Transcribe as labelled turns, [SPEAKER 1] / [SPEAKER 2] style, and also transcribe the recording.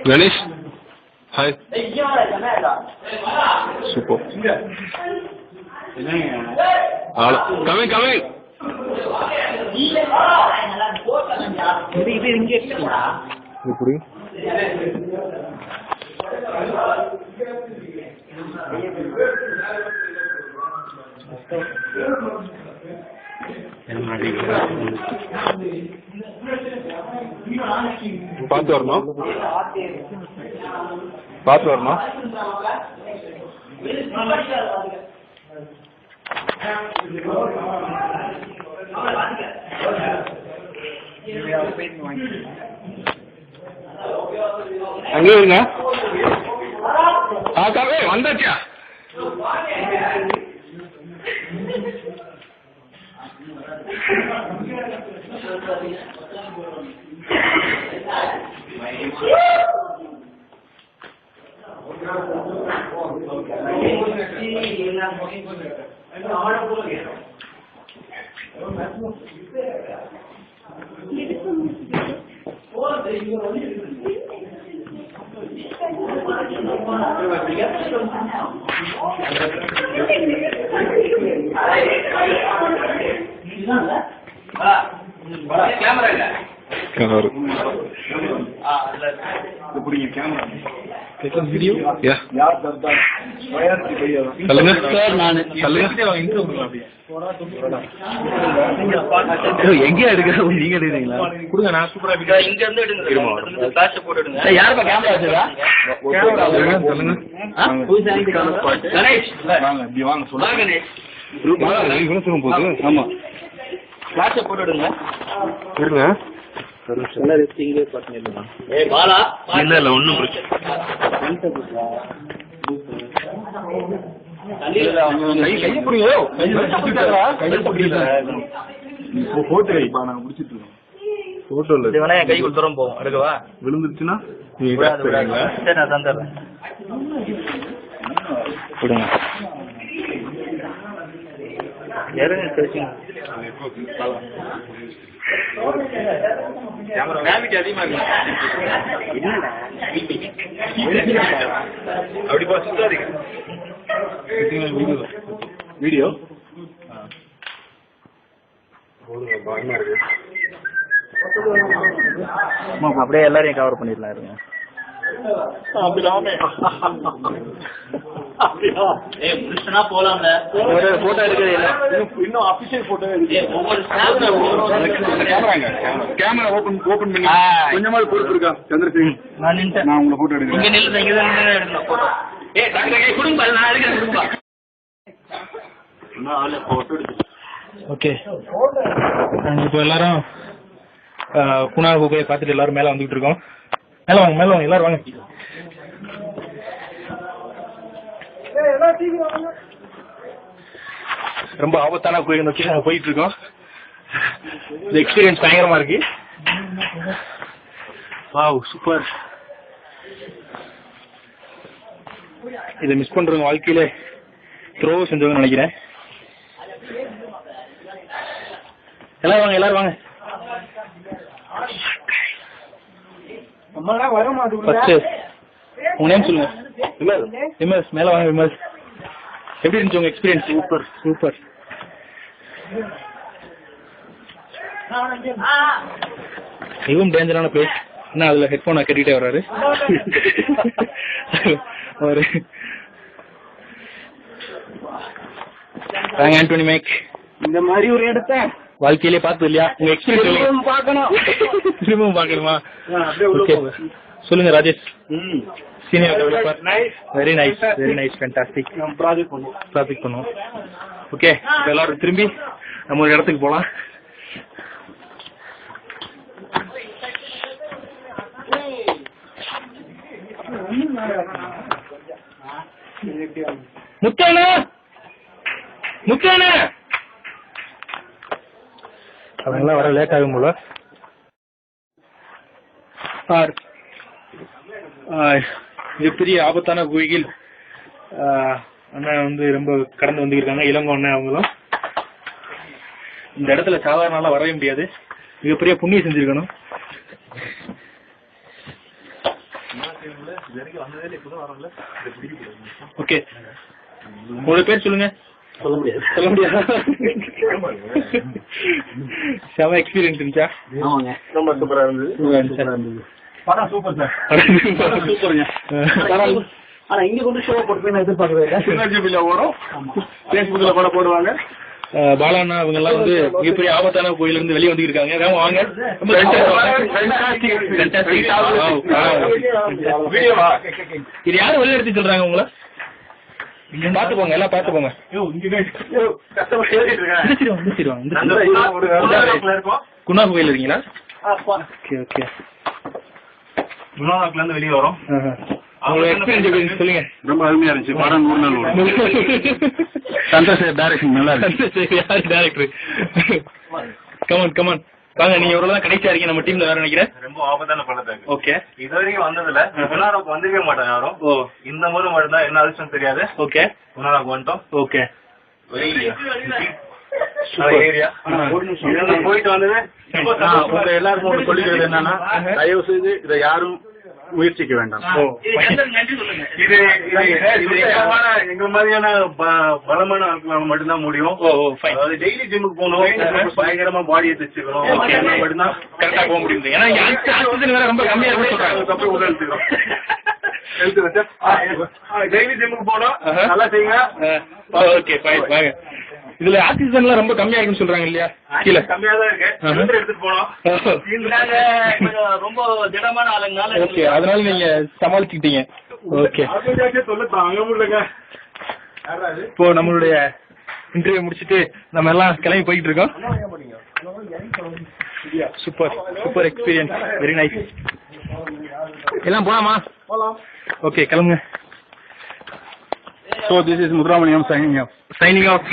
[SPEAKER 1] Ganesh hi super coming coming எப்படி பார்த்து வரணும் பார்த்து வரணும் அங்கே இருங்க ஆக்காவே வந்தாச்சா வீடியோ சொல்லுங்க சார். நான் எங்கே எடுக்க நீங்க எடுக்கிறீங்களா? கொடுங்க, நான் சூப்பரா இங்க இருந்து எடுங்க. ஃபிளாஷ் போட்டு எடுங்க. யாருப்பா கேமரா வச்சிருக்கா? சொல்லுங்க. கணேஷ் வாங்க, இப்படி வாங்க. சொல்லுங்க கணேஷ். போகுது. ஆமா, ஃபிளாஷ் போட்டு எடுங்க. இருங்க. இல்ல இல்ல ஒண்ணும் கை கொடுத்துறோம் போவோம். எடுக்கவா? விழுந்துருச்சுன்னா நான் தந்துடுறேன். கொடுங்க. வீடியோ அப்படியே எல்லாரையும் கவர் பண்ணிடலாம். இருங்க. போட்டோ எடுக்கிறது இன்னும் அபிஷியல் போட்டோ கேமரா ஓபன் பண்ணி கொஞ்சமாவது பொறுப்பு இருக்கா? சந்திரசேகர், நான் உங்களை போட்டோ எடுக்கிறேன். ஓகே, இப்போ எல்லாரும் குணா குகையை பார்த்துட்டு எல்லாரும் மேல வந்துகிட்டு இருக்கோம். மேல வாங்க, மேல வாங்க, எல்லாரும் வாங்க. ரொம்ப ஆபத்தான குகை நோக்கி நாங்கள் போயிட்டு இருக்கோம். இந்த எக்ஸ்பீரியன்ஸ் பயங்கரமா இருக்கு. Wow, super. இதை மிஸ் பண்றவங்க வாழ்க்கையில த்ரோ செஞ்சவங்க நினைக்கிறேன். எல்லாரும் வாங்க, எல்லாரும் வாங்க. உங்க நேம் சொல்லுங்க. விமர்ஸ், மேல வாங்க. விமர்ஸ், எப்படி இருந்துச்சு உங்க எக்ஸ்பீரியன்ஸ்? Super super. இதுவும் டேஞ்சரான பிளேஸ். என்ன அதுல ஹெட்போனை கட்டிட்டே வர்றாரு. ஆண்டோனி மேக் இந்த மாதிரி ஒரு இடத்த வாழ்க்கையிலே பார்த்தது இல்லையா? உங்க எக்ஸ்பீரியன்ஸ் பார்க்கணும். திரும்பவும் பார்க்கணுமா? சொல்லுங்க Rajesh. Senior developer. Very nice, very nice, fantastic. Project பண்ணுவோம். ஓகே, எல்லாரும் திரும்பி நம்ம ஒரு இடத்துக்கு போகலாம். முத்தானே முத்தானே அவங்கெல்லாம் வர லேட் ஆகும் போல. மிகப்பெரிய ஆபத்தான குகையில் அண்ணன் வந்து ரொம்ப கடந்து வந்துருக்காங்க. இளங்கோ அண்ணன் அவங்களும் இந்த இடத்துல சாதாரண வரவே முடியாது, மிகப்பெரிய புண்ணியம் செஞ்சிருக்கணும். ஓகே, உங்களோட பேர் சொல்லுங்க. சொல்ல முடியாது. செம எக்ஸ்பீரியன்ஸ் இருந்துச்சா?
[SPEAKER 2] ஆமாங்க, ரொம்ப சூப்பரா இருந்தது. படம் சூப்பர் சார், சூப்பருங்க. ஆனா இங்க கொண்டு ஷோ போட்டு நான் எதிர்பார்க்கறேன். ஓடும், பேஸ்புக்ல படம் போடுவாங்க.
[SPEAKER 1] பாலாண்ணா அவங்க எல்லாம் வந்து மிகப்பெரிய ஆபத்தான கோயில இருந்து வெளியே வந்து இருக்காங்க. வாங்க, இது யாரும் வெளியே எடுத்து சொல்றாங்க உங்களை? பாத்து போங்க, எல்லாம் பாத்து போங்க. குணா கோயில் இருக்கீங்களா? ஓகே ஓகே,
[SPEAKER 2] குணாக்குல இருந்து வெளியே வரோம்.
[SPEAKER 1] சொல்லுங்க.
[SPEAKER 2] ரொம்ப அருமையா இருந்துச்சு படம். 100 நாள் ஓடும். சந்தோஷ் டைரக்ஷன் நல்லா இருக்கு.
[SPEAKER 1] யாரு டைரக்டர்? கமான் கமான் வாங்க. நீங்க எவ்வளவுதான் கடைசியா இருக்கீங்க நம்ம டீம்ல வேற நினைக்கிறேன்.
[SPEAKER 2] ரொம்ப ஆபத்தான படத்தை.
[SPEAKER 1] ஓகே,
[SPEAKER 2] இது வரைக்கும் வந்ததுல குணாக்கு வந்திருக்கவே மாட்டேன் யாரும். ஓ, இந்த முறை மட்டும் தான் என்ன அதிர்ஷ்டம் தெரியாது.
[SPEAKER 1] ஓகே,
[SPEAKER 2] குணாக்கு வந்துட்டோம்.
[SPEAKER 1] ஓகே,
[SPEAKER 2] ஏரியா போயிட்டு வந்தது. உங்க எல்லாருக்கும் சொல்லிக்கிறது என்னன்னா, தயவு செய்து இதை யாரும் முயற்சிக்க வேண்டாம். இது எங்க மாதிரியான பலமான ஆட்களால மட்டும்தான் முடியும். அதாவது டெய்லி ஜிம்முக்கு போகணும், பயங்கரமா பாடியை தைச்சுக்கணும், மட்டும்தான்
[SPEAKER 1] கரெக்டா போக முடியும். ஏன்னா ரொம்ப கம்மியா
[SPEAKER 2] சொல்றாங்க. உடல் டெய்லி ஜிம்முக்கு போனோம், நல்லா செய்யுங்க.
[SPEAKER 1] ஓகே ஃபைன் வாங்க. இதுல ஆக்சிஜன் எல்லாம் ரொம்ப கம்மியா இருக்குன்னு சொல்றாங்க இல்லையா? கீழே
[SPEAKER 2] கம்மியா தான் இருக்கு, எடுத்துட்டு போனோம். ரொம்ப திடமான ஆளுங்கனால
[SPEAKER 1] ஓகே, அதனால நீங்க சமாளிச்சுக்கிட்டீங்க. ஓகே,
[SPEAKER 2] சொல்ல தாங்க முடியலங்க.
[SPEAKER 1] இப்போ நம்மளுடைய இன்டர்வியூ முடிச்சுட்டு நம்ம எல்லாம் கிளம்பி போயிட்டு இருக்கோம். Super super experience, very nice. எல்லாம் போலாமா? ஓகே, கிளம்புங்க.
[SPEAKER 2] So this is Mudramaniam signing off.